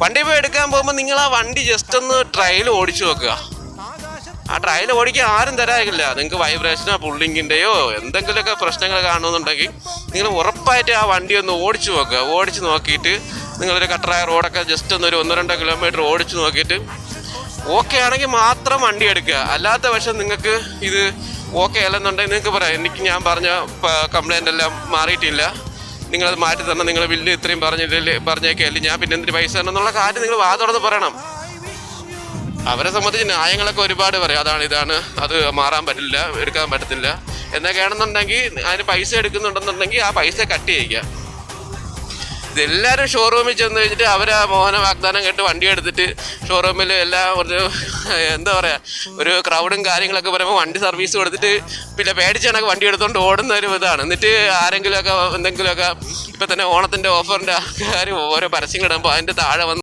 വണ്ടി പോയി എടുക്കാൻ പോകുമ്പോൾ നിങ്ങൾ ആ വണ്ടി ജസ്റ്റ് ഒന്ന് ട്രയൽ ഓടിച്ചു നോക്കുക. ആ ട്രയൽ ഓടിക്കാൻ ആരും തരാറില്ല. നിങ്ങൾക്ക് വൈബ്രേഷനോ പുള്ളിങ്ങിൻ്റെയോ എന്തെങ്കിലുമൊക്കെ പ്രശ്നങ്ങൾ കാണുന്നുണ്ടെങ്കിൽ നിങ്ങൾ ഉറപ്പായിട്ട് ആ വണ്ടി ഒന്ന് ഓടിച്ചു നോക്കുക. ഓടിച്ച് നോക്കിയിട്ട് നിങ്ങളൊരു കട്ടറായ റോഡൊക്കെ ജസ്റ്റ് ഒന്ന് ഒരു 1-2 കിലോമീറ്റർ ഓടിച്ച് നോക്കിയിട്ട് ഓക്കെ ആണെങ്കിൽ മാത്രം വണ്ടി എടുക്കുക. അല്ലാത്ത പക്ഷം നിങ്ങൾക്ക് ഇത് ഓക്കെ അല്ലെന്നുണ്ടെങ്കിൽ നിങ്ങൾക്ക് പറയാം, എനിക്ക് ഞാൻ പറഞ്ഞ കംപ്ലൈൻ്റ് എല്ലാം മാറിയിട്ടില്ല, നിങ്ങളത് മാറ്റി തരണം, നിങ്ങൾ ബില്ല് ഇത്രയും പറഞ്ഞേക്കല്ലേ, ഞാൻ പിന്നെ എന്തിന് പൈസ തരണം എന്നുള്ള കാര്യം നിങ്ങൾ വാതോടന്ന് പറയണം. അവരെ സംബന്ധിച്ച് ന്യായങ്ങളൊക്കെ ഒരുപാട് പറയും, അതാണ് ഇതാണ്, അത് മാറാൻ പറ്റില്ല, എടുക്കാൻ പറ്റത്തില്ല എന്നൊക്കെയാണെന്നുണ്ടെങ്കിൽ അതിന് പൈസ എടുക്കുന്നുണ്ടെന്നുണ്ടെങ്കിൽ ആ പൈസ കട്ട് ചെയ്യിക്കുക. ഇതെല്ലാവരും ഷോറൂമിൽ ചെന്ന് കഴിഞ്ഞിട്ട് അവർ ആ മോഹന വാഗ്ദാനം കേട്ട് വണ്ടി എടുത്തിട്ട് ഷോറൂമിൽ എല്ലാം ഒരു എന്താ പറയുക ഒരു ക്രൗഡും കാര്യങ്ങളൊക്കെ പറയുമ്പോൾ വണ്ടി സർവീസ് കൊടുത്തിട്ട് പിന്നെ പേടിച്ചാണൊക്കെ വണ്ടി എടുത്തുകൊണ്ട് ഓടുന്ന ഒരു ഇതാണ്. എന്നിട്ട് ആരെങ്കിലുമൊക്കെ എന്തെങ്കിലുമൊക്കെ ഇപ്പം തന്നെ ഓണത്തിൻ്റെ ഓഫറിൻ്റെ ആൾക്കാർ ഓരോ പരസ്യം ഇടുമ്പോൾ അതിൻ്റെ താഴെ വന്ന്